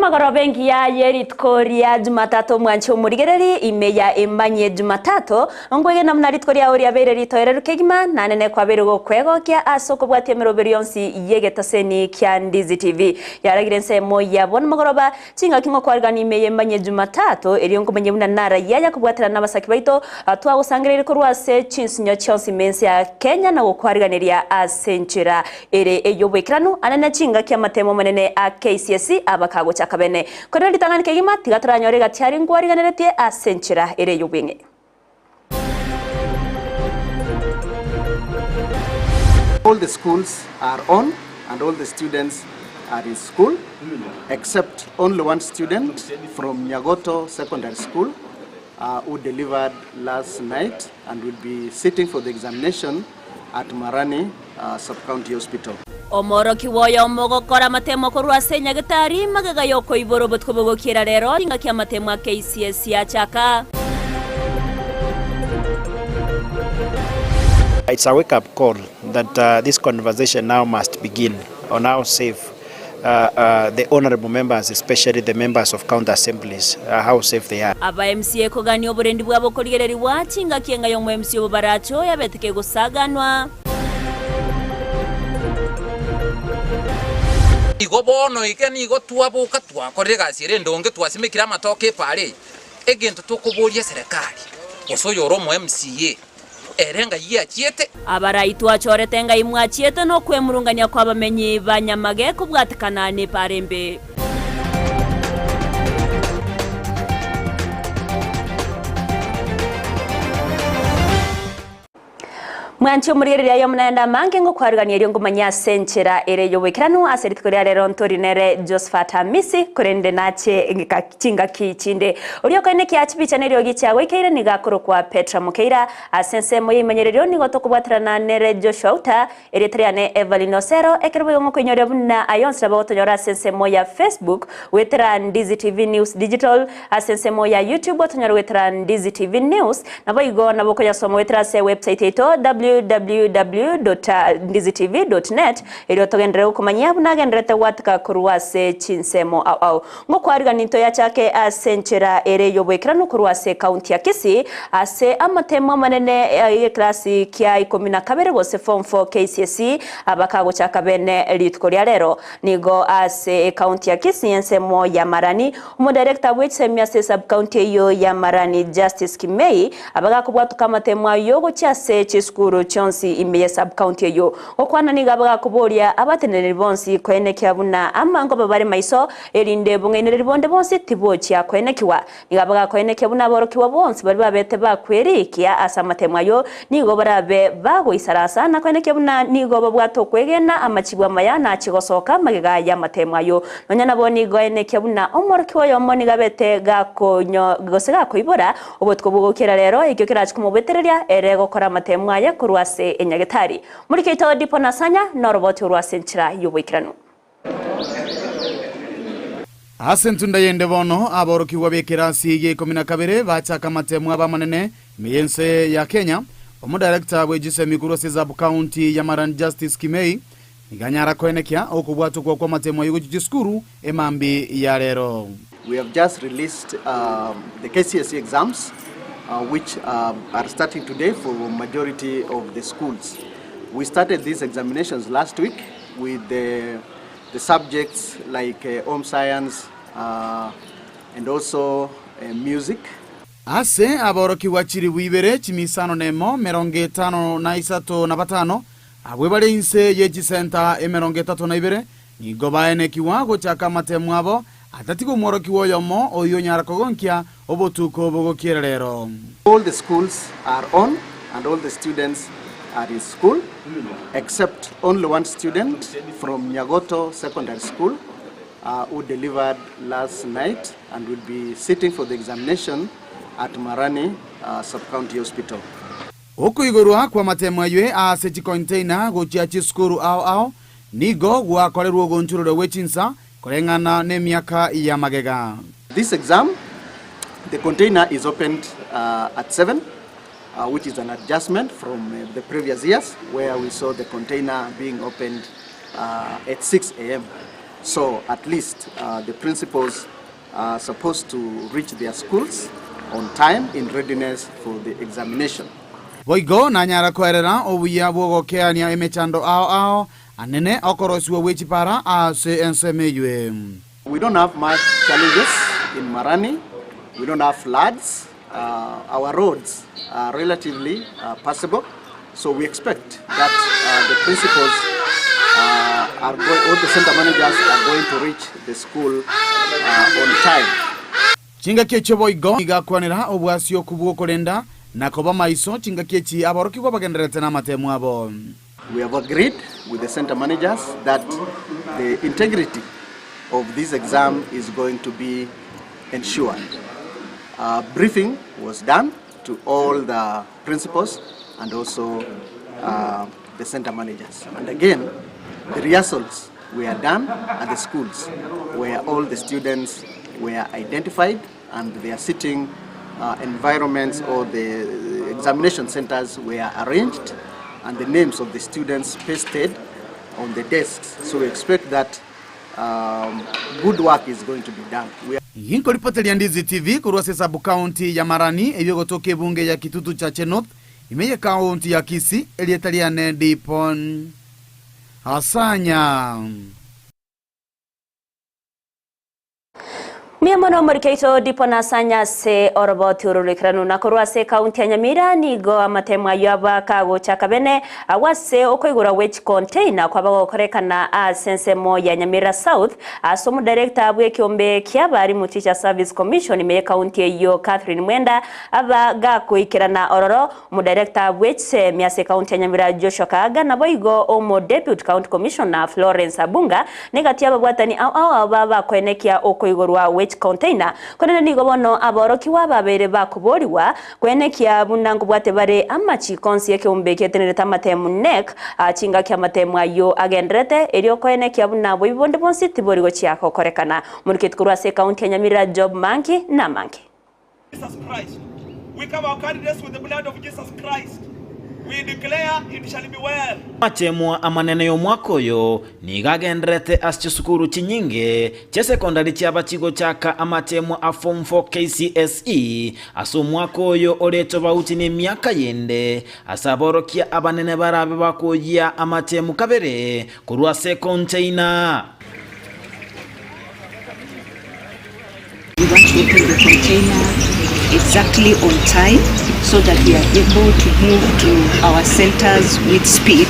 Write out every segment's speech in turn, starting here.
magoro bengi ya yeritkoria Jumatato mwancho murigereri imeya Emanyie Jumatato ngwege na mnaritkoria ori abere ritoere kegima na nene kwa berugo kwego kia asoko bwatie meroberi yonsi yegetaseni kya Ndizi TV yaragirense moya bon magoroba cinga kingo kwargani imeye Emanyie Jumatato eri ngomenye buna nara yaya kubwatira nabasaki baito atwa usangirire kurwase cinsinyo cyonsi mensi ya Kenya na gukwarganiria asenchira ere eyobwekranu anene cinga kya matemo manene a KCSE abakago chakabene korero litangani kegima tigataranyore gatiari ngwariganeretie asenchira ere yobwenge. All the schools are on and all the students are in school except only one student from Nyagoto Secondary School who delivered last night and will be sitting for the examination at Marani Sub-County Hospital. Omoro kiwoyo mogokora matemo kurwase nyagatari magaga yoko iboro botkobogo kira rero inga kya matemo KCSE ya chaka. It's a wake-up call that this conversation now must begin on how safe the honorable members, especially the members of county assemblies, how safe they are. Aba MCA kogani oburendi bwabo korigereri wacinga kienga yo MCA obaracho yabeteke gusaganwa. Igo bono ikeni igo tuabuka twakorega sire ndonge twasimikira matoke pare egento tukuburia serikali osoyoro mu MCA erenga yiachiete abaraitwa achorete nga imwachiete no kwemurunganya kwa bamenyi banyamage kubwatikana ne parembe. Mwancho murigereri ayo mnaenda mange ngo kwarigania ryo ngumanya senchera ere yobwekiranu aseritkoria rero ntorinere Josephat Hamisi kurende nache cinga kichinde uriyo kone kyachibicha neryo gichawe ikeire nigakoro kwa Petra Mukeira asense moye imenyerero nigoto kubwatirana nere Joshua Auta ere triane Everline Osero ekerbo yongo kwenyorya buna ayonsra bagotonyora asense moya Facebook wetera Ndizi TV News Digital asense moya YouTube otonyora wetera Ndizi TV News nabo igo nabo koya somo wetera se website ito www.ndizitv.net ero togendere kumanya bunagendrete watka kurwase chinsemo au ngo kwariganito ya chake asenchera ere yobwekiranu kurwase county ya Kisii ase amatemo manene ye klasi kya 12 bose form 4 KCSE abakago chakabene litkoria rero nigo ase county ya Kisii ensemo ya Marani umudirector w'semya sub county yo ya Marani Justice Kimei abagakubwatuka amatemo yogo cyase chiskuru chonsi imeye sub county yo okwana nigabaga kuboria abatenere bonsi kwenekya buna amango babare maiso erinde bungenere bonde bonsi tibochi akwenekiwa nigabaga kwenekya buna borokiwa bonsi bari babete bakwerikia asamatema yo nigo barabe bago isarasa na kwenekya buna nigo babwato kwegena amachibwa maya na chigosoka magega ya matema yo nonyana boni gwenekya buna omorokiwa yo moni gabete gakonyo gosega koibora obotko bugokera rero ikyo kirachikumubetereria ere gokora matema ya kurwase enyagetari muri keto dipo nasanya no roboti urwase nchira yobwikiranu Asentunda yende bono aboroki wabekera sige 12 bachaka matemu abamanene miyense ya Kenya omudirector wejise mikuru sub county ya Marani Justice Kimei iganyara kwenekya okubwatu kwa matemu yugo jiskuru emambi ya rero. We have just released the KCSE exams which are starting today for majority of the schools. We started these examinations last week with the subjects like home science and also music. Ase aboroki wachiri wibere chimisano nemo 55 abwe bale inse yeji center 32 nigo baene kiwago chaka matemu abo atatiko moroki woyomo oyo nyara kogonkya obotuko bogokira rero. All the schools are on and all the students are in school except only one student from Nyagoto Secondary School who delivered last night and will be sitting for the examination at Marani Sub-County Hospital. Okuyigorwa kwa matemo ywe aseti container gochiachi skuru au nigo gwakorerwo gonchuro wechinsa korengana ne miaka ya magega. This exam, the container is opened at 7 which is an adjustment from the previous years where we saw the container being opened at 6 a.m. So at least the principals are supposed to reach their schools on time in readiness for the examination. Voigo na nyara kwerera obuya bwogokeania emechando ao anene okoroswo wechipara ase ensemeywe. We don't have much challenges in Marani. We don't have floods. Our roads are relatively passable. So we expect that the principals all the center managers are going to reach the school on time. Chinga keche Voigo igakwanira obwasio kubuokolenda na koba maiso chinga kechi aboroki kwa bagenderete na matemu abo. We have agreed with the center managers that the integrity of this exam is going to be ensured. Briefing was done to all the principals and also the center managers. And again, the rehearsals were done at the schools where all the students were identified and their sitting environments or the examination centers were arranged and the names of the students pasted on the desks. So we expect that good work is going to be done. Yinko ripoti ya Ndizi TV kuruwase sabu kaunti ya Marani ebiyo gotoke bunge ya kitutu cha Chenot imeye kaunti ya Kisii elietaliane dipon Hasanya. Miamono morikeito dipona sanya se oroboti urulikranu na kurwase kaunti ya Nyamira nigo amatemwa yaba kago chakabene awase okoigura which container kwa bago korekana sensemo ya Nyamira South asomo director abwe kiombe kiabari mu Teacher Service Commission me kaunti yo Catherine Mwenda aba gakuikirana ororo mu director abwe se miase kaunti ya Nyamira Joshua Kaga na boigo omo deputy county commissioner Florence Abunga negati ababwatani aba kwenekia okoigurwa container kone nigo bono aboroki wababere bakuboriwa kwenekia bunango bwate bare amachi konsi yake umbeke tamatemu nek chinga kya matemu ayo agendrete elio kwenekia bunabo ibonde bonsi tiborigo chiako korekana murikit kurwase kaunti ya Nyamira Job Manki na Manki. Jesus Christ, we cover our candidates with the blood of Jesus Christ. We declare it shall be well. Matemwa amanene yo mwakoyo ni gagendrete aschusukuru chinyinge che secondary chiaba chigo chaka amatemwa a form 4 KCSE aso mwakoyo oreto bauti ni miaka yende asaborokia abanene barabe bakoyia amatemu kabere kurwase container. We want to open the container exactly on time so that we are able to move to our centers with speed.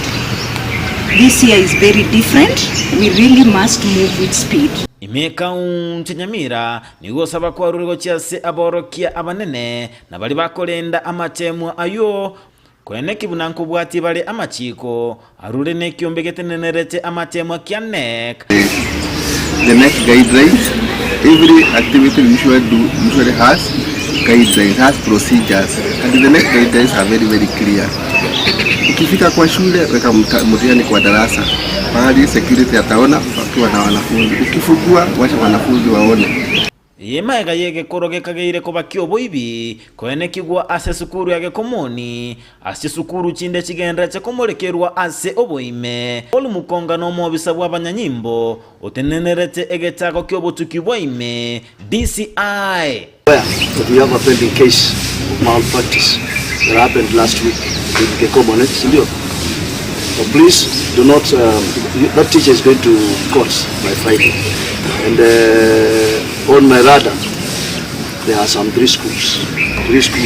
This year is very different. We really must move with speed. Kaunti Nyamira nigo saba kwa rurigo chiase aborokia abanene na bali bakolenda amatemu ayo kwene kibunanko bwati bale amachiko arure ne kiombegete nenerete amatemu kyanek. The next guidelines, every activity we usually has guidelines, has procedures, and the next guidelines are very, very clear. Ukifika kwa shule, weka mtihani kwa darasa, mahali security ataona wakiwa na wanafunzi. Ukifungua, wacha wanafunzi waone. Yemaega yege koroge kageire ko bakyo boibi kwene kigwa ase sukuru yage komoni ase sukuru chinde chigendra che komorekerwa ase oboime olu mukonga no mo bisabwa abanyanyimbo otenenerete egetago kyobotuki boime DCI. But we have a pending case of malpractice that happened last week with Kekomonet. So please do not, that teacher is going to court by Friday. And on my radar, there are some three schools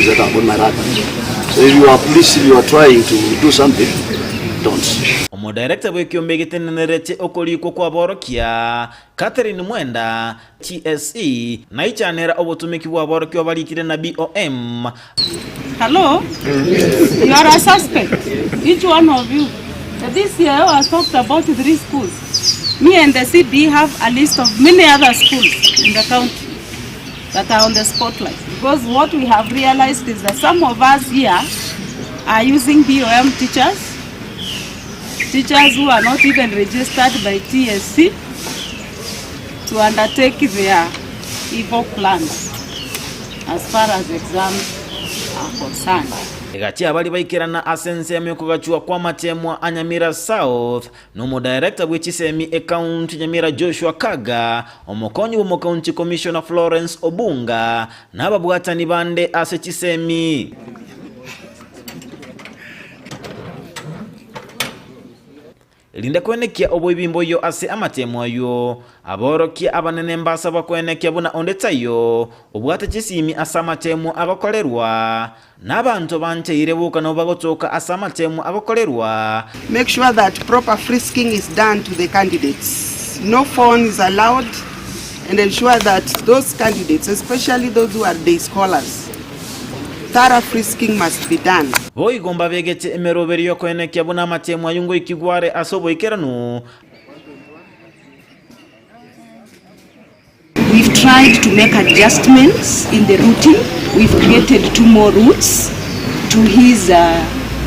that are on my radar. So if you are please, if you are trying to do something, don't. Omo director bwe kyombegete nenerete okoliko kwa borokia Catherine Mwenda TSE na ichanera obotumiki bwa borokio balikire na BOM. Hello, you are a suspect, each one of you. This year I was talked about 3 schools. Me and the CB have a list of many other schools in the county that are on the spotlight. Because what we have realized is that some of us here are using BOM teachers who are not even registered by TSC to undertake their evil plans as far as exams are concerned. Egati abali baikirana asense ya kugachua kwa matemwa Anyamira South no director w'Kisii e county Nyamira Joshua Kaga omukonyi wo county commissioner Florence Obunga n'ababwatani bande ase Kisii. Linda kwenekia oboibimbo yo ase amatemwa yo aborokia abanene mbasa bakwenekia buna ondetayo obwate Kisii asa amatemwa agakolerwa n'abantu banteire buka no bagotoka asa amatemwa agakolerwa. Make sure that proper frisking is done to the candidates. No phone is allowed, and ensure that those candidates, especially those who are day scholars, thorough frisking must be done. Boy gomba begete emeroberi yo kwenekia buna amatemwa yungo ikigware asobo ikeranu. We've tried to make adjustments in the routing. We've created 2 more routes to ease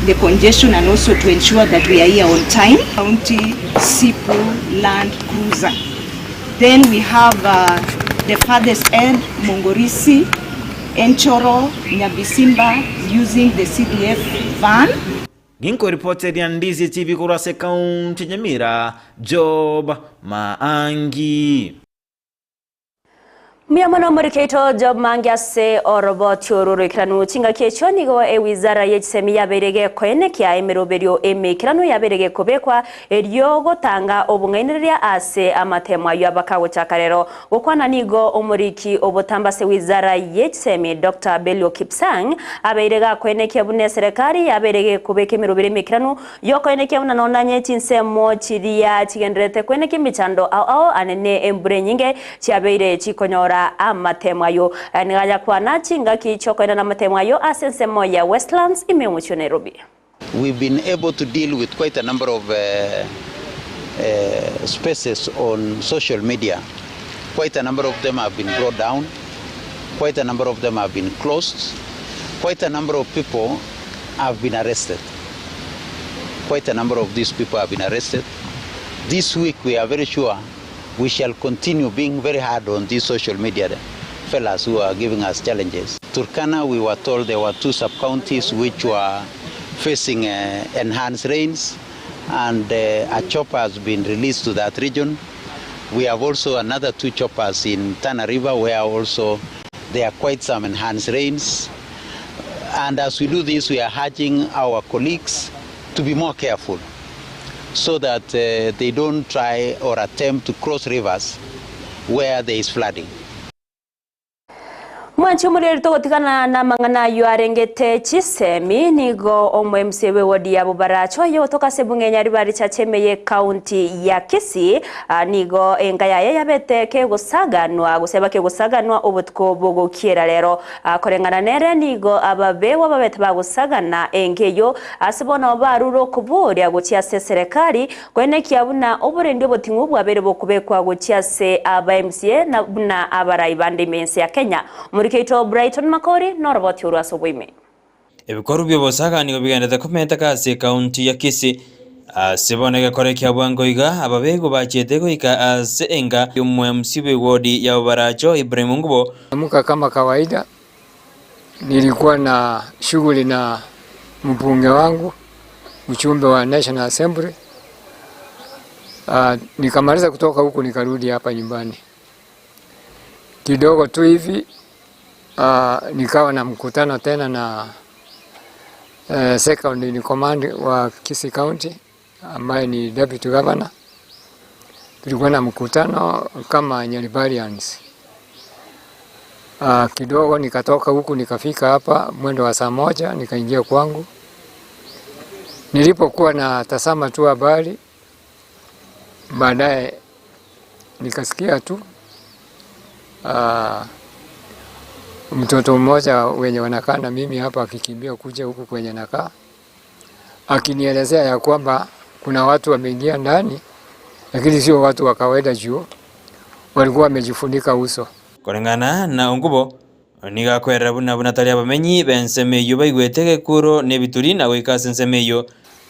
the congestion and also to ensure that we are here on time. County Sipo Land Cruiser. Then we have the farthest end, Mongorisi, Enchoro, Nyabisimba, using the CDF van. Ginko reported ya Ndizi TV kurase county Nyamira, Job Maangi. Miyamano murikeito Job Mangiase oroboti ororo ikiranu chinga kecho nigo wizara y'Kisii yaberege kwenekia emeroberio emekiranu yaberege kubekwa eryo gotanga obungaineria ase amatemwa y'abakago chakarero gukwana nigo omuriki obotambase wizara y'Kisii Dr. Belio Kipsang aberega kwenekia bune serikali yaberege kubeka emeroberio emekiranu yo kwenekia buna nonanye chinsemo chiria chigendrete kwenekia michando ao anene embure nyinge chiabeire chikonyora amatemwa yo nigaja kwana chinga kichokwenda na matemwa yo asensemo ya Westlands imemucho Nairobi. We've been able to deal with quite a number of spaces on social media. Quite a number of them have been brought down. Quite a number of them have been closed. Quite a number of people have been arrested. Quite a number of these people have been arrested. This week we are very sure we shall continue being very hard on these social media fellas who are giving us challenges. Turkana, we were told there were 2 sub-counties which were facing enhanced rains, and a chopper has been released to that region. We have also another 2 choppers in Tana River where also there are quite some enhanced rains. And as we do this, we are urging our colleagues to be more careful, so that they don't try or attempt to cross rivers where there is flooding. Mwanchi umuriri togotikana na mangana yu arengete Kisii nigo omwe msewe wodi ya bubaracho yo toka sebunge nyaribari chachemeye county ya Kisii nigo engayaye yabete ke gusaganwa guseba ke gusaganwa obutko bogo kiera rero korengana nere nigo ababewa babete bagusagana engeyo asibona baruro kuburya gucia serikali kwene kiabuna oburendi botingu bwabere bokubekwa gucia se aba MCA na buna abarai bande mensi ya Kenya. Murikeito Brighton Makori noroboti uraso bwime. Ebikoru byobosaga nigo bigendete komenta kase county ya Kisii siboneke korekia bwangoiga ababego bachete goika senga yumwe msibe wodi ya Baracho Ibrahim Ngubo. Amuka kama kawaida, nilikuwa na shughuli na mbunge wangu mchumbe wa National Assembly. Nikamaliza kutoka huku nikarudi hapa nyumbani kidogo tu hivi. Nikawa na mkutano tena na second in command wa Kisii County ambaye ni deputy governor. Tulikuwa na mkutano kama Nyaribarians. Kidogo nikatoka huku nikafika hapa mwendo wa 1:00 nikaingia kwangu. Nilipokuwa na tazama tu habari, baadaye nikasikia tu mtoto mmoja wenye wanakaa na mimi hapa akikimbia kuja huku kwenye nakaa, akinielezea ya kwamba kuna watu wameingia ndani, lakini sio watu wa kawaida juu walikuwa wamejifunika uso. Korengana na Ngubo niga kwera buna tali abamenyi bensemeyo baigwetege kuro nebituri na goika sensemeyo.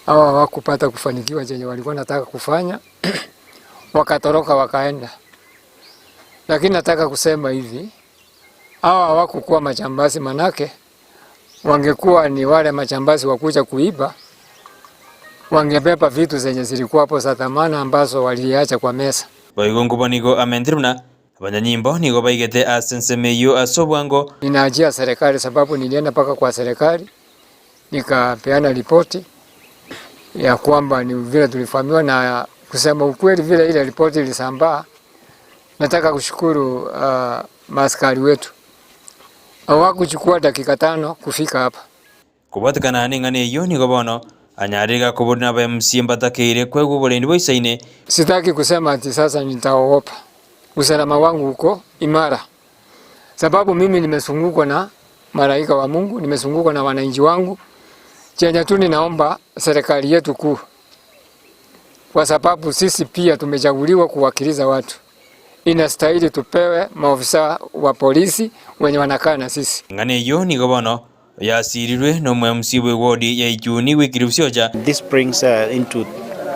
Hawa hawakupata kufanikiwa chenye walikuwa nataka kufanya, wakatoroka wakaenda. Lakini nataka kusema hivi, hawa hawakukuwa majambazi, manake wangekuwa ni wale machambazi wakuja kuiba, wangebeba vitu zenye zilikuwa hapo za thamana ambazo waliacha kwa mesa. Baigongo bonigo amendiruna abanyanyimbo nigo baigete asensemeyo asobwango. Ninaajia serikali sababu nilienda paka kwa serikali nikapeana ripoti ya kwamba ni vile tulifahamiwa, na kusema ukweli vile ile ripoti ilisambaa. Nataka kushukuru maaskari wetu, hawakuchukua dakika 5 kufika hapa. Kubatikana ningane iyo nigo bono anyariga kubona ba MC mbatakire kwego bolendi boisaine. Sitaki kusema ati sasa nitaogopa. Usalama wangu uko imara, sababu mimi nimezungukwa na malaika wa Mungu, nimezungukwa na wananchi wangu. Chenye tu ninaomba serikali yetu kuu, kwa sababu sisi pia tumechaguliwa kuwakilisha watu, inastahili tupewe maofisa wa polisi wenye wanakaa na sisi. Ngane iyo nigo bono yasirirwe no MC wodi ya Juni wikirusyoja. This brings into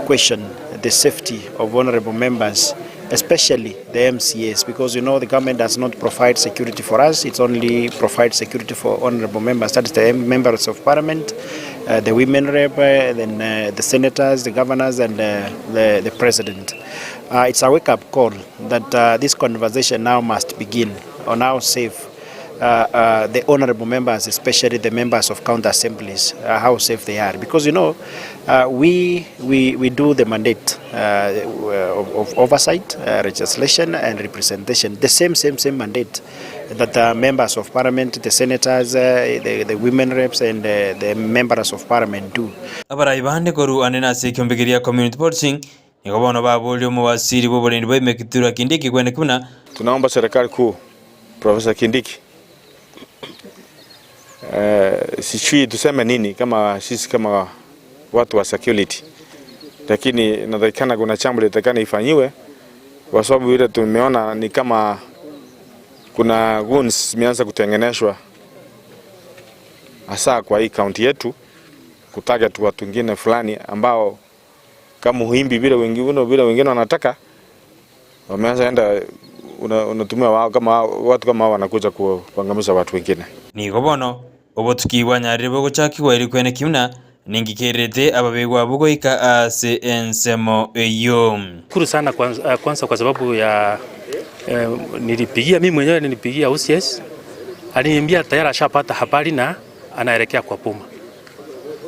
question the safety of honorable members, especially the MCAs, because you know the government does not provide security for us, it only provides security for honorable members, that is the members of parliament, the women rep, then the senators, the governors, and the president. It's a wake-up call that this conversation now must begin on how safe the honorable members, especially the members of county assemblies, how safe they are, because you know we do the mandate of oversight, legislation and representation, the same mandate that members of parliament, the senators, the women reps and the members of parliament do. Abarai bande koru anena se kyombegeria community policing nikobono babulio mawasiri bobolendi boimekitura Kindiki kwene kuna. Tunaomba serikali kuu Profesa Kindiki, sijui tuseme nini kama sisi kama watu wa security, lakini nadhani kuna jambo litakana ifanyiwe, kwa sababu ile tumeona ni kama kuna guns zimeanza kutengenezwa hasa kwa hii county yetu, kutarget watu wengine fulani ambao kama huimbi bila wengine wanataka, wameanza enda unatumia wao kama watu kama hao wanakuja kuangamiza watu wengine. Nigo bono obotukiwa nyarire guchakirwa iri kwene kimna ningikerete ababegwa bugoika ase ensemo eyo. Kuru sana kwanza kwa sababu ya nilipigia mimi mwenyewe, nilipigia OCS, aliniambia tayari ashapata habari na anaelekea kwa Puma.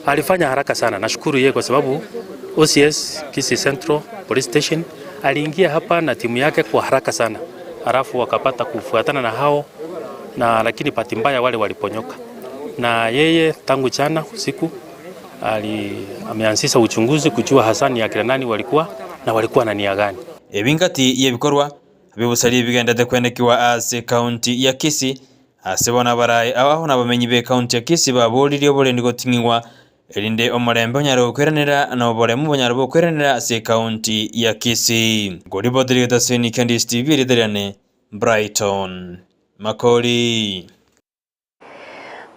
Alifanya haraka sana, nashukuru yeye kwa sababu OCS Kisii Central Police Station aliingia hapa na timu yake kwa haraka sana, alafu wakapata kufuatana na hao, na lakini pati mbaya wale waliponyoka, na yeye tangu jana usiku ameanzisha uchunguzi kujua hasani ya kila nani walikuwa na nia gani. Ebingati yebikorwa bibusari bigendete kwenekiwa ase county ya Kisii asebona barai aho nabamenyi be county ya Kisii baboliri obolendi gotingwa erinde omurembe onyaro kweranira no boremu bonyaro kweranira ase county ya Kisii. Goribodiri taseni Candice TV rideriane Brighton Makori.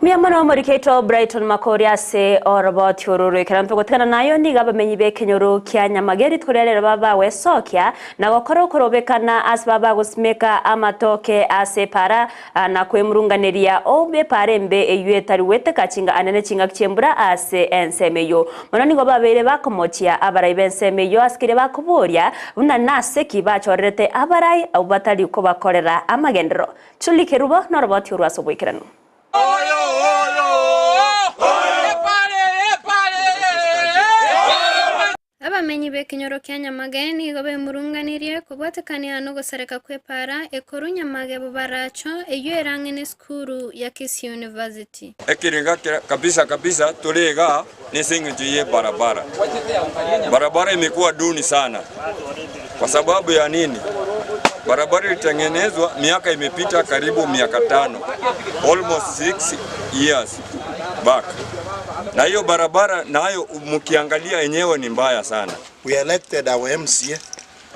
Miamano moriketo Brighton Makori ase orobot yororo kerampe gotkana nayo ni gabamenyi be kenyoro kya Nyamageri tkorere baba wesokia na gokoro korobekana asbaba gusmeka amatoke ase para na kwemurunganeria obe parembe eyuetari wete kachinga anene chinga kichembura ase ensemeyo monani go babere bakomotia abarai bensemeyo askire bakuboria una nase kibachorete abarai abatali ko bakorera amagendero chulikerubo norobot yorwa soboikerano. Abamenyi be kinyoro kya Nyamageni nigo bemurunganirie kubwatekania no gosereka kwepara ekoru Nyamage bubaracho eyo erangene skuru ya Kisii University. Ekiringa kabisa tuliga ni singijiye barabara imekuwa duni sana. Kwa sababu ya nini? Barabara ilitengenezwa miaka imepita karibu miaka 5, almost 6 years back. Na hiyo barabara nayo mkiangalia yenyewe ni mbaya sana. We elected our MCA,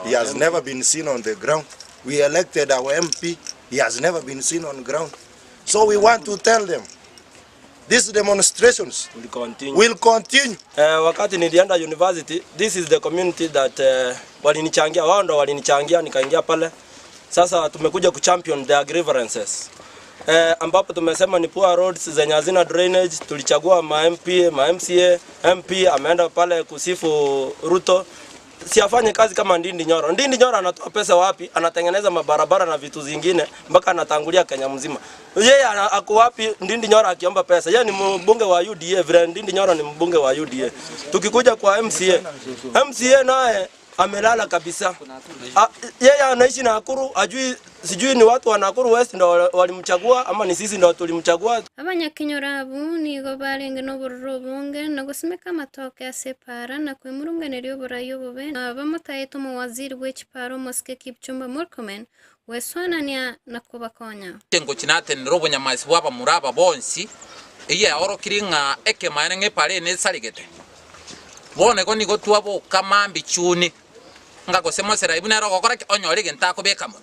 he has never been seen on the ground. We elected our MP, he has never been seen on ground. So we want to tell them these demonstrations will continue. Wakati nilienda university, this is the community that walinichangia, wao ndo walinichangia nikaingia pale. Sasa tumekuja kuchampion their grievances. ambapo tumesema ni poor roads zenye hazina drainage. Tulichagua ma MCA, MP ameenda pale kusifu Ruto. Siafanye kazi kama Ndindi Nyoro. Ndindi Nyoro anatoa pesa wapi? Anatengeneza mabarabara na vitu zingine mpaka anatangulia Kenya mzima. Yeye ako wapi Ndindi Nyoro akiomba pesa? Yeye ni mbunge wa UDA, vile Ndindi Nyoro ni mbunge wa UDA. Tukikuja kwa MCA naye amelala kabisa. Yeye anaishi na Nakuru, sijui ni watu wa Nakuru West ndio walimchagua ama ni sisi ndio tulimchagua. Abanyakinyorabu nigo barenge no burubunge no gusimeka matoke ya separa na kwimurunganira y'uburayo bube abamutayeto mu waziri w'ekiparo Moske Kipchumba Murkomen weswanania na kubakonya ngo kinate nrobo nyamasi waba muraba bonsi iye orokiringa eke mayenenge pare ne saligete bone ko nigo tuabo kamambi chuni ngako semosera ibuna ro gokora onyore genta ko bekamo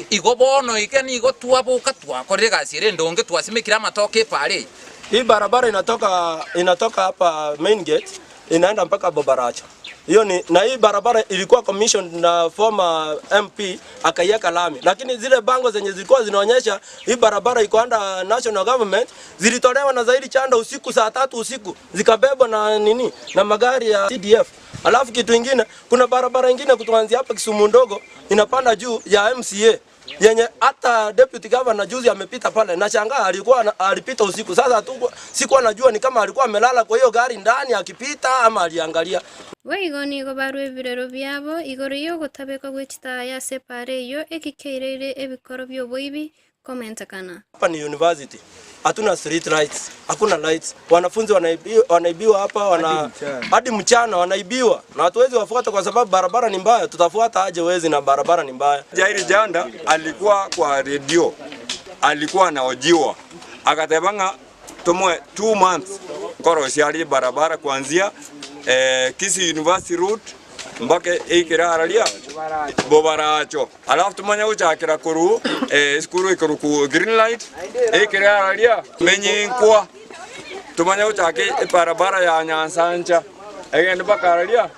igo bono ikeni igo tuabo katwa korire gasire ndonge twasimikira matoke pare. Hii barabara inatoka hapa main gate inaenda mpaka Bobaracho. Hiyo ni na hii barabara ilikuwa commission na former MP akaiweka lami, lakini zile bango zenye zilikuwa zinaonyesha hii barabara iko under national government zilitolewa na zaidi chanda usiku saa 3 usiku zikabebwa na na magari ya CDF. Alafu kitu kingine, kuna barabara nyingine kutoanzia hapa Kisumu ndogo inapanda juu ya MCA yenye hata deputy governor juzi amepita pale na shangaa alipita usiku. Sasa sikuwa najua ni kama alikuwa amelala kwa hiyo gari ndani akipita ama aliangalia. Waigoni go barwe birero byabo igoriyo gutabeka gwechita ya separe yo ekikeirere ebikoro byo boibi komenta kana. Hapa ni university. Hatuna street lights, hakuna lights. Wanafunzi wanaibiwa hapa hadi mchana wanaibiwa. Na hatuwezi wafuata kwa sababu barabara ni mbaya. Tutafuata aje wezi na barabara ni mbaya. Jairi Janda alikuwa kwa radio. Alikuwa anaojiwa. Akatebanga tumwe 2 months korosiali barabara kuanzia Kisii University route mpaka ikira haralia Bobaracho. Alafu tumanya uchakira kuru skuru ikuru ku green light ikira haralia Emanyie tumanya uchake barabara ya Nyansancha egende mpaka haralia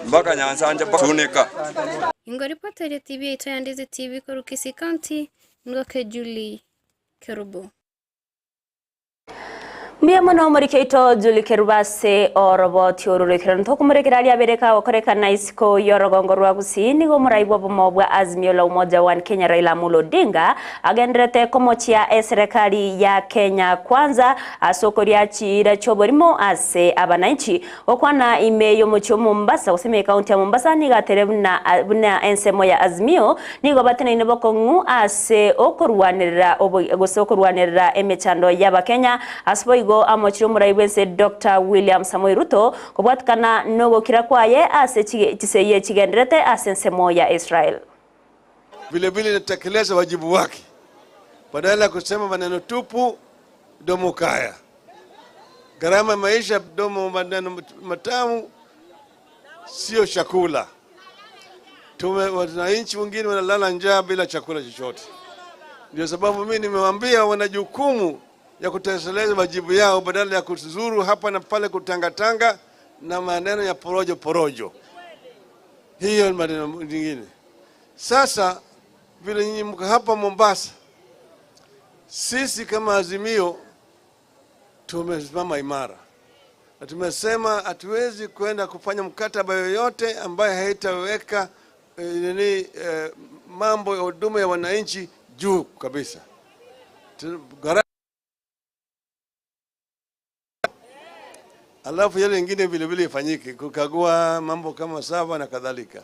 mpaka Nyansancha tuneka. Ingo reporter TV ito Ndizi TV kuru Kisii County ngoke Julie Kerubo. Mbia mwana keito Julie Kerubase orobo tiorurikira ntokumurikiralia bereka okoreka naisiko yorogongo rwa Gusii nigo muraibu bomobwa Azimio la Umoja wa Kenya Raila Amolo Odinga agendrete komochia serikali ya Kenya kwanza asokoria chira choborimo ase abananchi okwana imeyo mucho Mombasa useme kaunti ya Mombasa nigaterebuna buna ensemo ya Azimio nigo batene inebokongu ase okorwanirira ogosokorwanirira emechando yaba Kenya asbo amochiro muraibense Dr. William Samoei Ruto kubwatikana nogo kirakwaye ase chiseye chigendrete ase nsemo ya Israel. Vile vile natekeleza wajibu wake badala ya kusema maneno tupu domo kaya. Gharama maisha domo maneno matamu sio chakula. Wananchi wengine wanalala njaa bila chakula chochote. Ndio sababu mimi nimewaambia wana jukumu ya kutekeleza wajibu yao badala ya kuzuru hapa na pale kutangatanga na maneno ya porojo. Hiyo ni maneno mengine. Sasa vile nyinyi mko hapa Mombasa, sisi kama Azimio tumesimama imara. Na tumesema hatuwezi kwenda kufanya mkataba yoyote ambaye haitaweka mambo ya huduma ya wananchi juu kabisa. Alafu yale ingine vile vile ifanyike kukagua mambo kama sawa na kadhalika.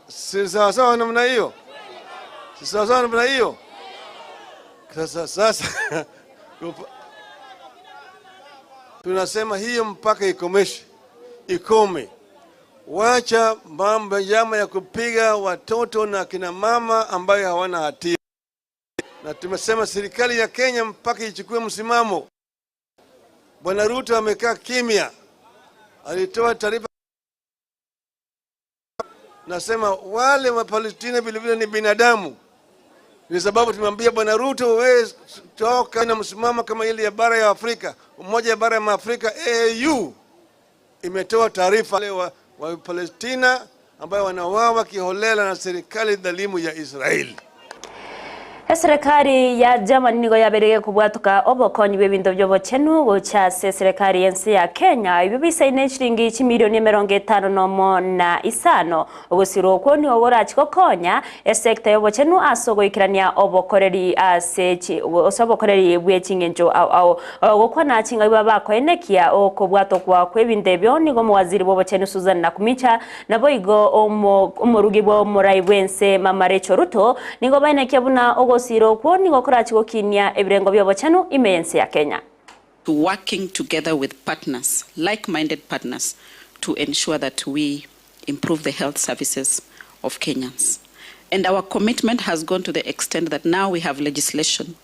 Si sawa namna hiyo? Si sawa namna hiyo? Sasa tunasema hiyo mpaka ikome. Wacha mambo ya kupiga watoto na kina mama ambayo hawana hatia. Na tumesema serikali ya Kenya mpaka ichukue msimamo. Bwana Ruto amekaa kimya. Alitoa taarifa nasema wale wa Palestina vile vile ni binadamu. Ni sababu tumwambia Bwana Ruto wewe toka na msimamo kama ile ya bara ya Afrika. Umoja ya bara ya Afrika AU imetoa taarifa wale wa Palestina ambao wanauawa kiholela na serikali dhalimu ya Israeli. Serikali ya Germany nigo yabereye kubwatuka obokonyi bw'ebintu by'obochenu gocha serikali yensi ya Kenya ibibisaine shilingi 1,55 ogusiro kwoni oborachi gokonya esekta y'obochenu asogoikirania obokoreri asechi osobokoreri bw'echingenjo au gokwana chinga baba koenekia okobwatokwa kw'ebintu ebyo nigo mwaziri bw'obochenu Susan Nakumicha nabo igo omorugi bw'omurai bwense Mama Rachel Ruto nigo baenekia buna Osero kwoni gokorachi gokinia ebirengo by'obochenu imensi ya Kenya. Working together with partners, like-minded partners, to ensure that we improve the health services of Kenyans. And our commitment has gone to the extent that now we have legislation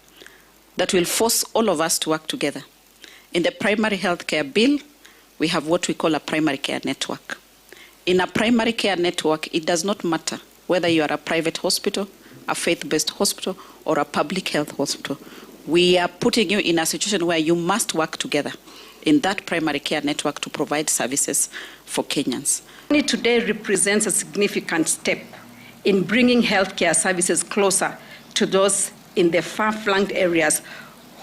that will force all of us to work together. In the primary health care bill, we have what we call a primary care network. In a primary care network, it does not matter whether you are a private hospital, a faith-based hospital, or a public health hospital. We are putting you in a situation where you must work together in that primary care network to provide services for Kenyans. Today represents a significant step in bringing healthcare services closer to those in the far-flung areas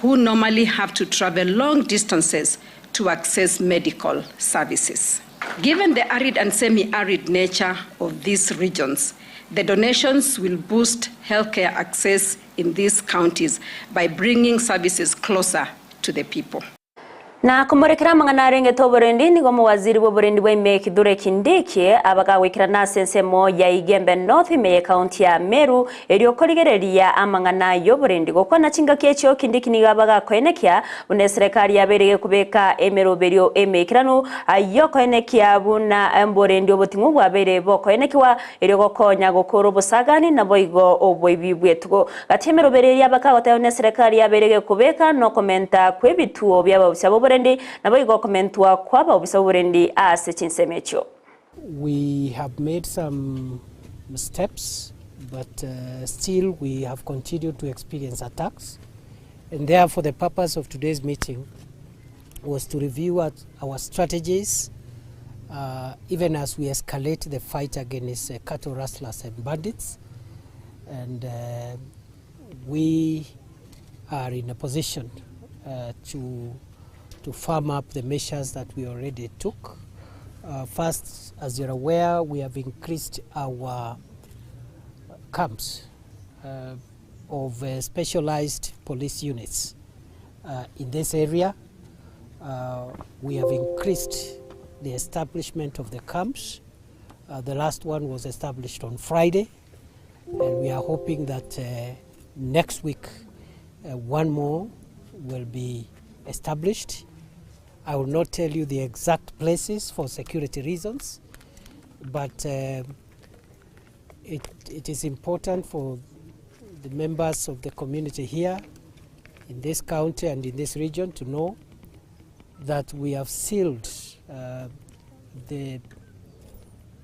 who normally have to travel long distances to access medical services. Given the arid and semi-arid nature of these regions, the donations will boost healthcare access in these counties by bringing services closer to the people. Na kumurekera mangana renge toborendi nigo mwaziri bw'oborendi bw'ime Kithure Kindiki abagawikira na sensemo ya Igembe North ime county ya Meru eriokorigereria amangana y'oborendi gokwana chinga kyecho Kindiki niga bagakoenekia bune serikali yabereye kubeka emeroberio emekiranu ayokoenekia buna emborendi obotingu bwabere bokoenekiwa eriogokonya gokoro busagani na boigo obwibibwetugo gatemeroberio yabakagota ne serikali yabereye kubeka no komenta kwebituo by'ababusabo We have made some steps, but still we have continued to experience attacks, and therefore the purpose of today's meeting was to review our strategies even as we escalate the fight against cattle rustlers and bandits, and we are in a position to firm up the measures that we already took. First, as you're aware, we have increased our camps of specialized police units in this area. We have increased the establishment of the camps. The last one was established on Friday, and we are hoping that next week one more will be established. I will not tell you the exact places for security reasons, but it is important for the members of the community here in this county and in this region to know that we have sealed the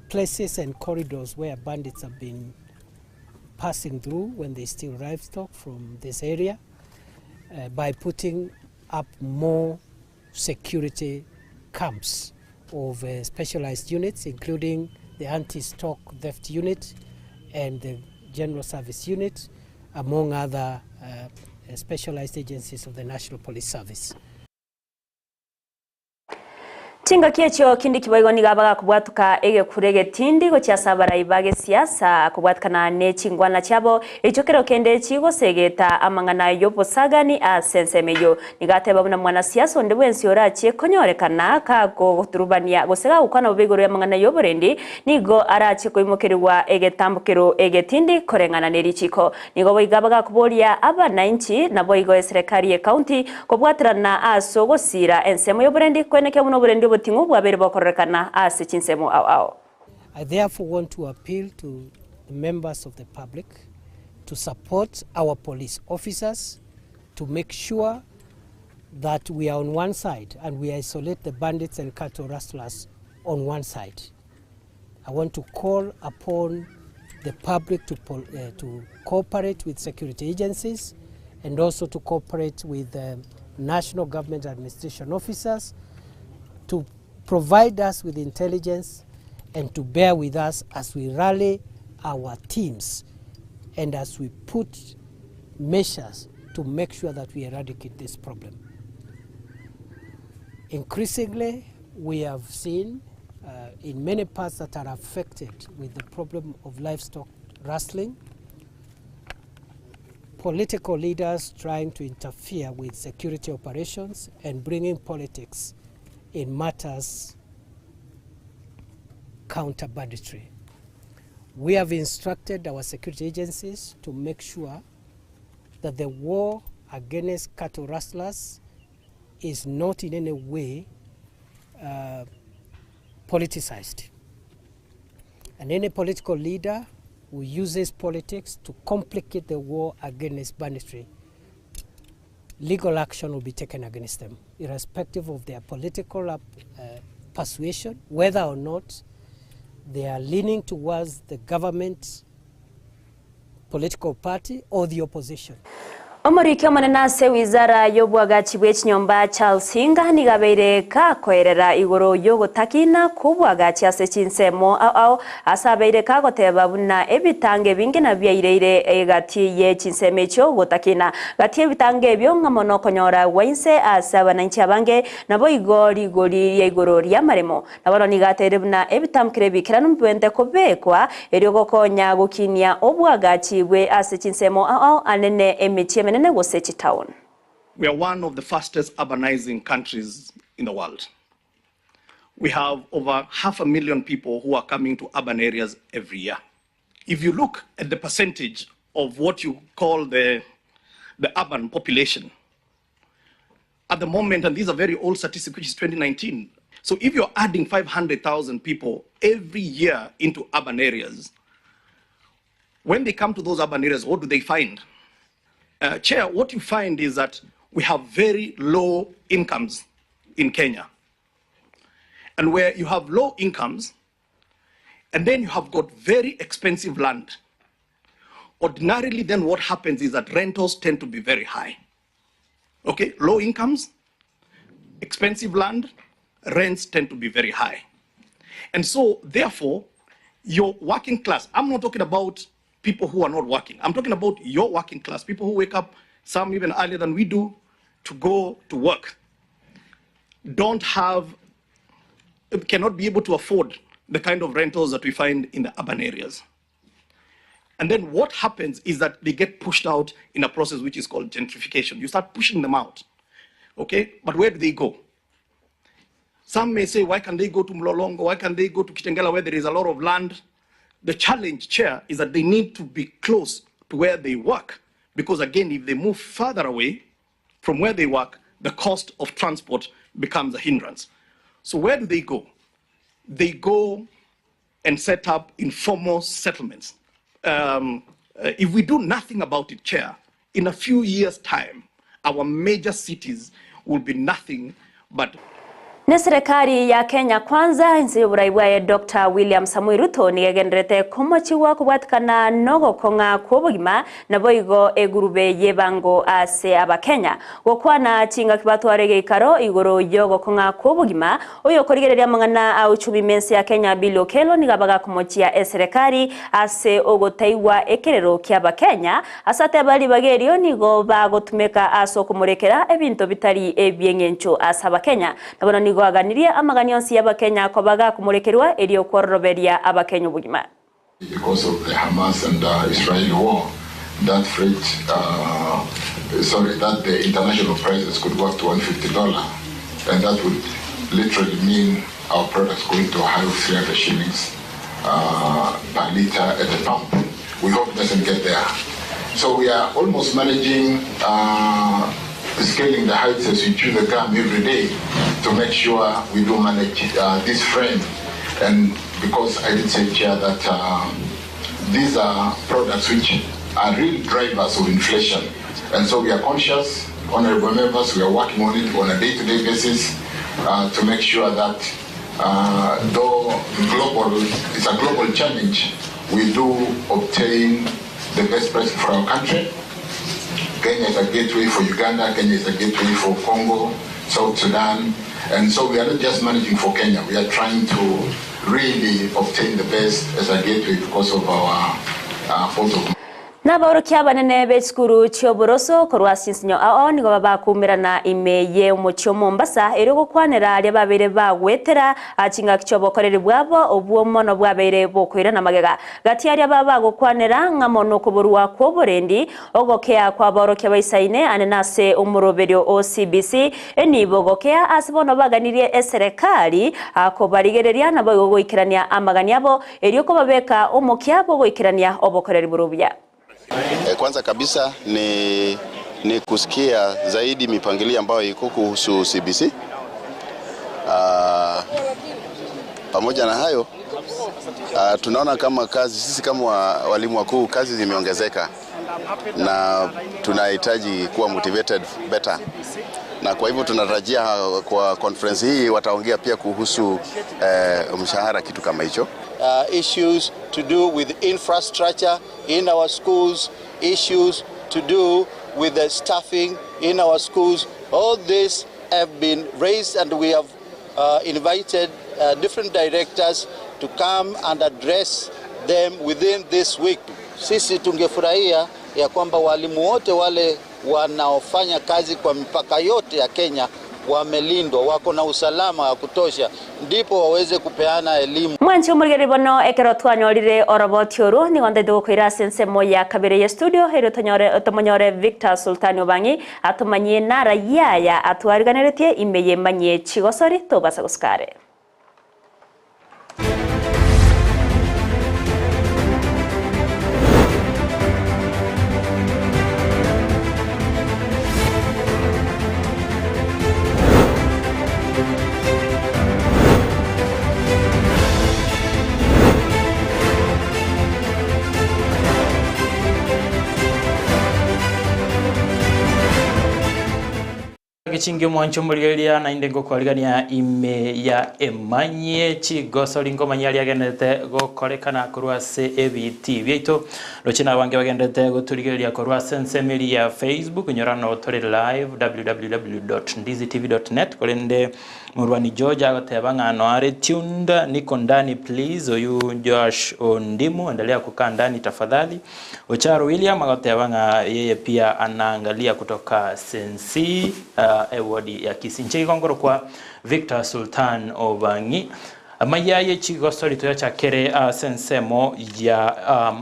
places and corridors where bandits have been passing through when they steal livestock from this area by putting up more security camps of specialized units, including the anti-stock theft unit and the general service unit, among other specialized agencies of the National Police Service. Chinga kiecho kindi kiboigo nigabaga kubwatuka ege kurege tindi go cyasabara ibage siasa kubwatkana ne chingwana cyabo icokero kende chigo segeta amangana yobosagani a sensemeyo nigateba buna mwana siasa onde bwensi orache konyorekana kago turubania gosega ukana ubigoro yamangana yoborendi nigo arache koimokerwa ege tambukero ege tindi korengana nerichiko nigo boigabaga kuboria aba 90 na boigo serikali ye county kubwatrana aso gosira ensemo yoborendi kweneke muno borendi I therefore want to appeal to the members of the public to support our police officers to make sure that we are on one side and we isolate the bandits and cattle rustlers on one side. I want to call upon the public to cooperate with security agencies and also to cooperate with national government administration officers to provide us with intelligence and to bear with us as we rally our teams and as we put measures to make sure that we eradicate this problem. Increasingly, we have seen in many parts that are affected with the problem of livestock rustling, political leaders trying to interfere with security operations and bringing politics in matters counter banditry. We have instructed our security agencies to make sure that the war against cattle rustlers is not in any way politicized. And any political leader who uses politics to complicate the war against banditry, legal action will be taken against them, irrespective of their political persuasion, whether or not they are leaning towards the government, political party, or the opposition. Omorikio manenase wizara y'obwagachi bw'ekinyomba Charles Hinga nigabeire kakoerera igoro y'ogotakina kubwagachi ase chinsemo ao asabeire kagoteba buna ebitange bingi na byaireire egati ye chinsemo ekyo gotakina gati ebitange ebyo ngamono konyora wainse asaba na nchabange nabo igori ye igoro lya maremo nabo nigatere buna ebitamkire bikira numpwente kobekwa eryogokonya gukinia obwagachi bwe ase chinsemo ao anene emichie. We are one of the fastest urbanizing countries in the world. We have over 500,000 people who are coming to urban areas every year. If you look at the percentage of what you call the urban population, at the moment, and these are very old statistics, which is 2019, so if you're adding 500,000 people every year into urban areas, when they come to those urban areas, what do they find? Chair, what you find is that we have very low incomes in Kenya. And where you have low incomes, and then you have got very expensive land, ordinarily then what happens is that rentals tend to be very high. Okay, low incomes, expensive land, rents tend to be very high. And so therefore, your working class, I'm not talking about people who are not working. I'm talking about your working class, people who wake up, some even earlier than we do, to go to work, cannot be able to afford the kind of rentals that we find in the urban areas. And then what happens is that they get pushed out in a process which is called gentrification. You start pushing them out, okay? But where do they go? Some may say, why can they go to Mlolongo? Why can they go to Kitengela where there is a lot of land? The challenge, Chair, is that they need to be close to where they work. Because again, if they move further away from where they work, the cost of transport becomes a hindrance. So where do they go? They go and set up informal settlements. If we do nothing about it, Chair, in a few years' time, our major cities will be nothing but Ne serikali ya Kenya kwanza insi y'oburayibwa ya Dr. William Samoei Ruto nigegenderete komochiwa kubwatikana nogo konga kwobugima naboigo egurube yebango ase abakenya gokwana chinga kibatwarege ikaro igoro yogo konga kwobugima oyo korigereria mangana au chumi mensi ya Kenya bilo kelo nigabaga komochia serikali ase ogotaiwa ekerero kya bakenya asate bali bagerio nigo bagotumeka aso kumurekera ebinto bitari ebyengencho asaba Kenya nabona nigo aganiria amaganionsi y'abakenya kobaga kumurekerwa eriyo kworoberia abakenya ubugima. Because of the Hamas and Israeli war, that the international prices could go up to $150, and that would literally mean our products going to a high of 300 shillings per liter at the pump. We hope it doesn't get there. So we are almost managing scaling the heights as we chew the gum every day to make sure we do manage this frame. And because I did say, Chair, that these are products which are real drivers of inflation. And so we are conscious, honorable members, we are working on it on a day-to-day basis to make sure that though it's a global challenge, we do obtain the best price for our country. Kenya is a gateway for Uganda, Kenya is a gateway for Congo, South Sudan. And so we are not just managing for Kenya, we are trying to really obtain the best as a gateway because of our port of N'aborokia banene b'ekikuru ky'oboroso korwa sinsinyo ao nigo bakumirana imeye umucyo Mombasa eri gukwanira ari babere bagwetera akinga kicyobokoreri bwabo obwomono bwabere bokwirana magega gati ari baba gukwanira ngamono kuburwa kwoborendi ogokea kwa borokia baisaine anenase umuroberio OCBC enibogokea asibono baganirie eserekali akobarigereria nabo goikirania amagani abo eri ko babeka umukia bo goikirania obokoreri burubya. Kwanza kabisa ni kusikia zaidi mipangilio ambayo iko kuhusu CBC. Pamoja na hayo tunaona kama sisi kama walimu wakuu kazi zimeongezeka na tunahitaji kuwa motivated better. Na kwa hivyo tunatarajia kwa conference hii wataongea pia kuhusu mshahara kitu kama hicho. Issues to do with infrastructure in our schools, issues to do with the staffing in our schools. All this have been raised and we have invited different directors to come and address them within this week. Sisi tungefurahia ya kwamba walimu wote wale wanaofanya kazi kwa mipaka yote ya Kenya wamelindwa, wako na usalama wa kutosha, ndipo waweze kupeana elimu. Mwanchi umurigeri bono ekero twanyorire orobotioru ni gonde dukwira sense moya kabere ya studio hero tomonyore Victor Sultan Obangi atumanyie nara yaya atwariganeretie imeye manyie chigosori tobasa guskare. Gichinge mwancho murigeria na indengo kwaligania ime ya Emanyie chigosori ngoma nyali agendete gokorekana kurwase ebiti byeito rochina bange bagendete goturigeria kurwase nsemeri ya Facebook nyorano tore live www.ndizitv.net kolende murwani George agoteba ngano are tuned niko ndani please oyu Josh Ondimu endelea kukaa ndani tafadhali. Ocharo William agoteba nga yeye pia anaangalia kutoka Sensi ewodi ya Kisii nchini kongoro kwa Victor Sultan Obangi amayaye chigosori toya chakere sensemo ya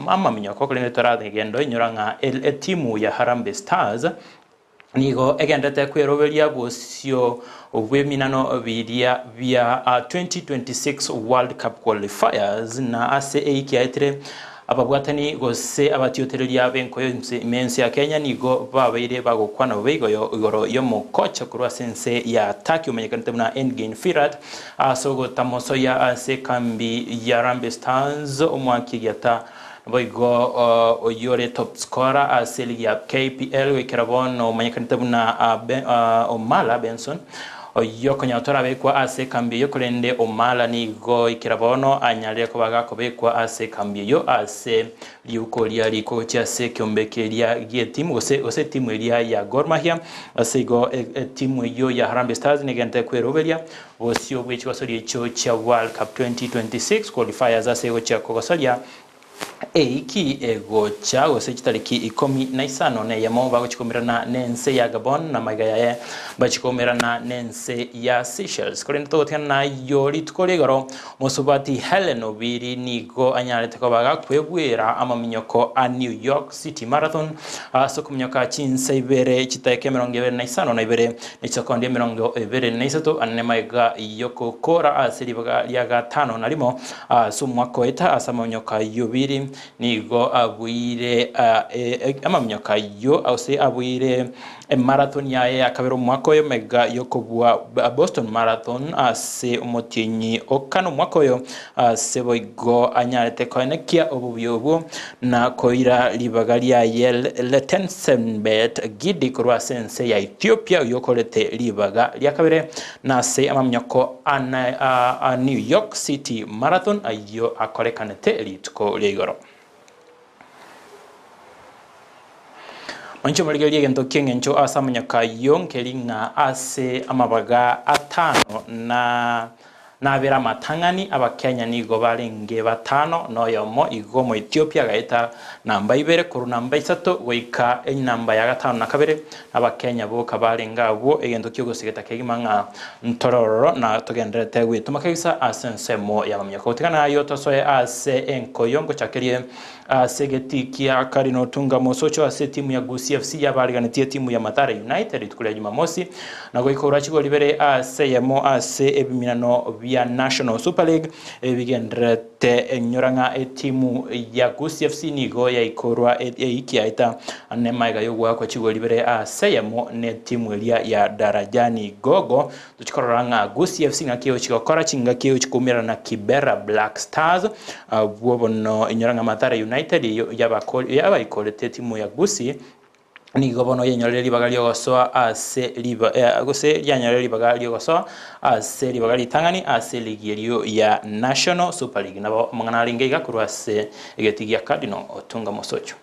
mama minyoko kolene torade gendo inyoranga timu ya Harambee Stars nigo egendete kweroberia bosio obweminano biria via 2026 World Cup qualifiers na ase eikiaitre ababwatani gose abatiotereria benko imensi ya Kenya nigo babaire bagokwana beigo igoro yo mokocha kurwa sense ya Turkey umenyekana na Endgain Firat asogo tamoso ya ase kambi ya Harambee Stars omwaki yata boigo oyore top scorer aseli ya KPL wekerabono umenyekana na Omala Benson oyoko nyatora bekwa ase kambi yo kolende Omala nigo ikirabono anyale ko bagako bekwa ase kambi yo ase liuko liari ko cyase kyombekeria gie timu ose timu ya Gor Mahia ase go timu yo ya Harambee Stars negente kweroberia osio bwechikosori echo cha World Cup 2026 qualifiers ase go cha kogosoria eiki ego chago se chitariki 15 ne yamo bagochikomerana nense ya Gabon na magaya bachikomerana nense ya Seychelles korento totana yori tkolegoro mosubati Helen Obiri nigo anyarete ko baga kwegwera amaminyoko a New York City Marathon asokumnyoka chinse ibere chitake 25 na ibere nichokonde 23 anemaiga yoko kora asiri baga ya gatano nalimo sumwako eta asamonyoka yubiri nigo abuire amamnyoka yo ause abuire marathon ya kabero mwako yo mega yokobwa Boston Marathon ase umutinyi okano mwako yo seboigo anyarete konekia obubyobo na koira libagalia yel Letensenbet gidi kurwa sense ya Ethiopia yokolete libaga lya kabere na se amamnyoko a New York City Marathon ayo akorekanete litko legoro Mancho maligelia gento kengencho asamanyaka yonkeli nga ase amabaga atano na na bera matangani abakenya nigo baringe batano noyomo igo mu Ethiopia gaita namba 2 kuru namba 3 goika namba ya 5 na 2 abakenya boka baringa abo egendo kyo gusigeta kegimanga ntororo na tugenderete gwituma kaisa asensemo ya mamyako tigana yo tosoye ase enkoyongo chakerie segetikia karino tunga mosocho ase timu ya Gusii FC yabariganitie timu ya Mathare United tukule Jumamosi na goikora chigo libere ase yemo ase ebiminano via National Super League ebigendrete nyoranga timu ya Gusii FC nigo ya ikorwa ikiaita nemaiga yogwa kwa chigo libere ase yemo ne timu ya darajani gogo tuchikoranga Gusii FC ngakio chikokora chingakio chikumira na Kibera Black Stars bobono nyoranga Mathare United yaba ikolete timu ya Gusii ni gobono yenyoreri bagalio gosoa ase liba gose yanyoreri bagalio gosoa ase libagali tangani ase ligierio ya National Super League nabo mangana ringeiga kurwa ase egetigia Cardinal otunga mosocho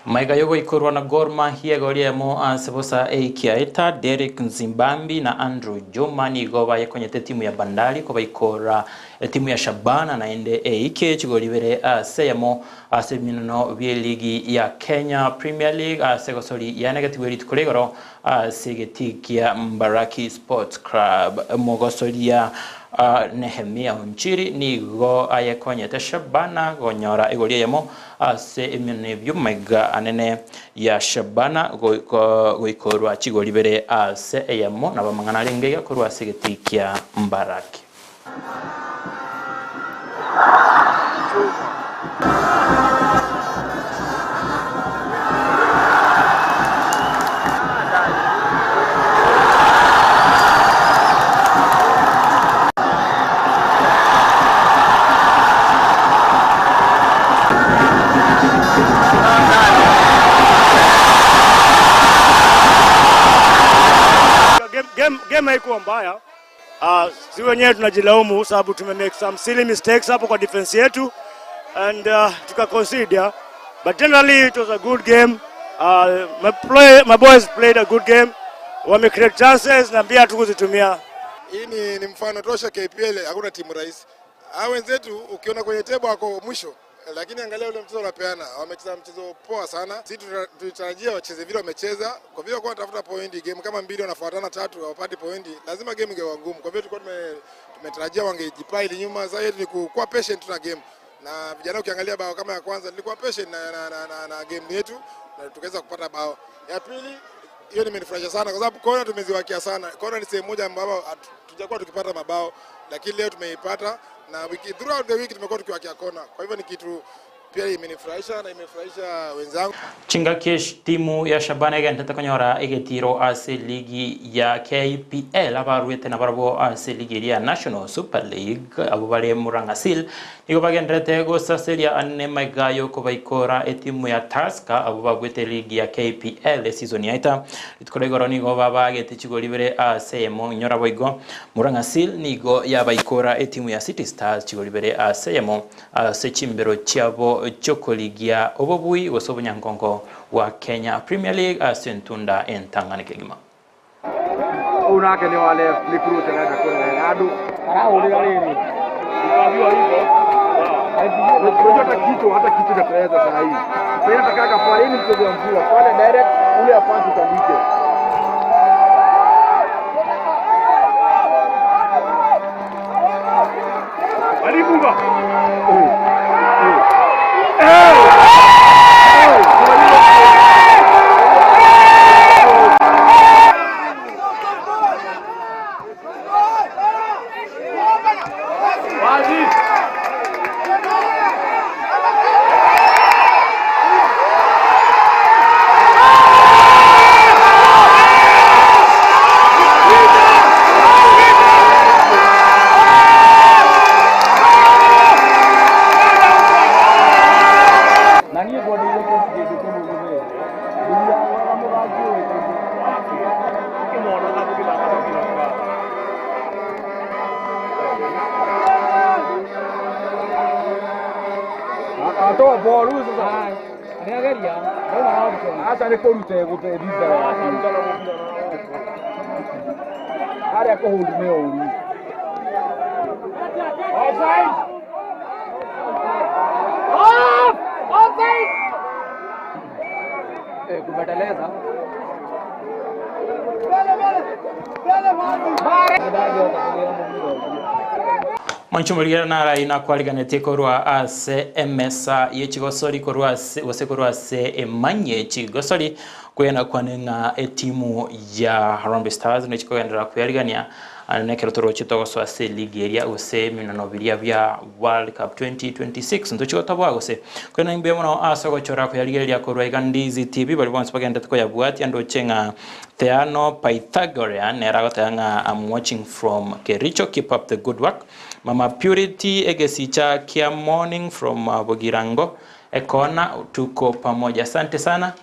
Maiga yogo ikorwa na Gor Mahia goria mo ansebosa eikiaita Derek Nzimbambi na Andrew Juma ni goba yakonyete timu ya Bandari ko baikora timu ya Shabana na ende eike chigolibere asemo aseminano bie ligi ya Kenya Premier League segosori ya negative ritukolegoro segetikia Mbaraki Sports Club mogosoria Nehemia Hunchiri nigo ayekonyete Shabana gonyora egolia yamo ase emine byumega anene ya Shabana goikorwa chigolibere ase eyamo nabamangana rengega korwa segetikia Mbaraki Game haikuwa mbaya. Si wenyewe tunajilaumu sababu tumemake some silly mistakes hapo kwa defense yetu and tukaconsider, but generally it was a good game. My boys played a good game. Wame create chances na pia tukuzitumia. Hii ni mfano tosha KPL, hakuna timu rahisi. Hao wenzetu ukiona kwenye table wako mwisho, lakini angalia ule mchezo unapeana. Wamecheza mchezo poa sana. Sisi tulitarajia wacheze vile wamecheza. Kwa vile kwa tafuta point, game kama mbili wanafuatana 3 hawapati point, lazima game ingewa ngumu. Kwa vile tulikuwa tumetarajia wangejipile nyuma. Sasa yetu ni kuwa patient na game. Na vijana ukiangalia bao kama ya kwanza nilikuwa patient na game yetu na tukaweza kupata bao. Ya pili hiyo nimenifurahisha sana kwa sababu kona tumeziwakia sana. Kona ni sehemu moja ambapo tujakuwa tukipata mabao, lakini leo tumeipata na throughout the week tumekuwa tukiwakia kona. Kwa hivyo ni kitu pia imenifurahisha na imefurahisha wenzangu. Chingakesh timu ya Shabana igentete konyora igetiro ase ligi ya KPL abaruete na barabo ase ligi ya National Super League abo bari Murangasil igo bagendrete gosaseria anne magayo ko baikora etimu ya Taska abo bagwete ligi ya KPL season yaita itkoregoro nigo baba gete chigoli bere ase mo nyora boigo Murangasil nigo ya baikora etimu ya City Stars chigoli bere ase mo ase chimbero chiabo chokoligia obobui gosobunyangongo wa Kenya Premier League asentunda entangane kegima unake ni wale likurute na kuna adu araulira lini ukaambiwa hivyo hata kitu cha pesa sasa hivi sasa nataka kwa nini mchezo wa mvua pale direct ule apanti tandike alifunga Atoa bolu sasa. Anaangalia. Ndio anaona. Hata ni korute kutediza. Haya kwa hudumia uru. Offside. Off! Offside. Kumeteleza. Manchumurigira nara ina kwaliganete korwa ase emesa yechigosori korwa ase wasekorwa ase Emanyie chigosori kwena kwanenga etimu ya Harambee Stars nechikogendera kuyarigania anekero torochito so ase ligeria ose minanobiria bya World Cup 2026 ndochiko tabwagose kwena imbe mono aso gochora kuyarigeria korwa Ndizi TV bali bonse bagendete ko yabwati andochenga Theano Pythagorean eragotanga I'm watching from Kericho, keep up the good work. Mama Purity egesicha kia morning from Bogirango ekona tuko pamoja. Asante sana.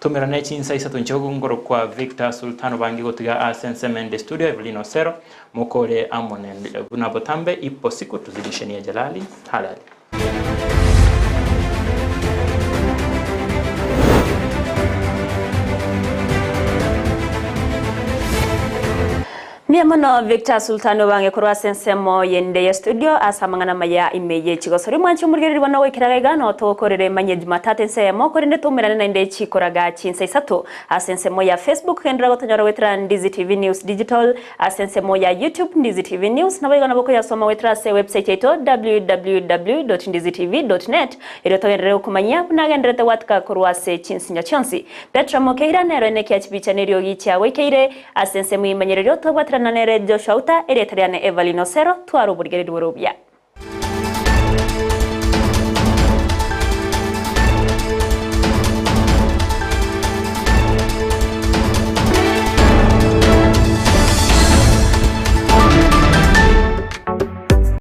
Tumerane chinsa isa tunchogu ngoro kwa Victor Sultano bangi gotiga Asense Mende studio Everline Osero mukore amone bunabotambe ipo siku tuzidishenia jalali halali. Niamano Victor Sultano bange kurwa sensemo yende ya studio asamangana maya imeye chigosori mwancho murgereri bana wekiraga no tokorere manye Jumatato nsemo korinde tumirane na inde chikoraga chinsa isato asensemo ya Facebook kendra gotonyora wetra Ndizi TV News Digital asensemo ya YouTube Ndizi TV News na bagana boko ya soma wetra se website yeto www.ndizitv.net iro togerere kumanya nagendrete watka kurwa se chinsinya chonsi Petra Mokeira nero neki achibicha nerio gicha wekeire asensemo imanyerero to watra nanere Joshua Auta eretariane Everline Osero tuaro burgeri dworobia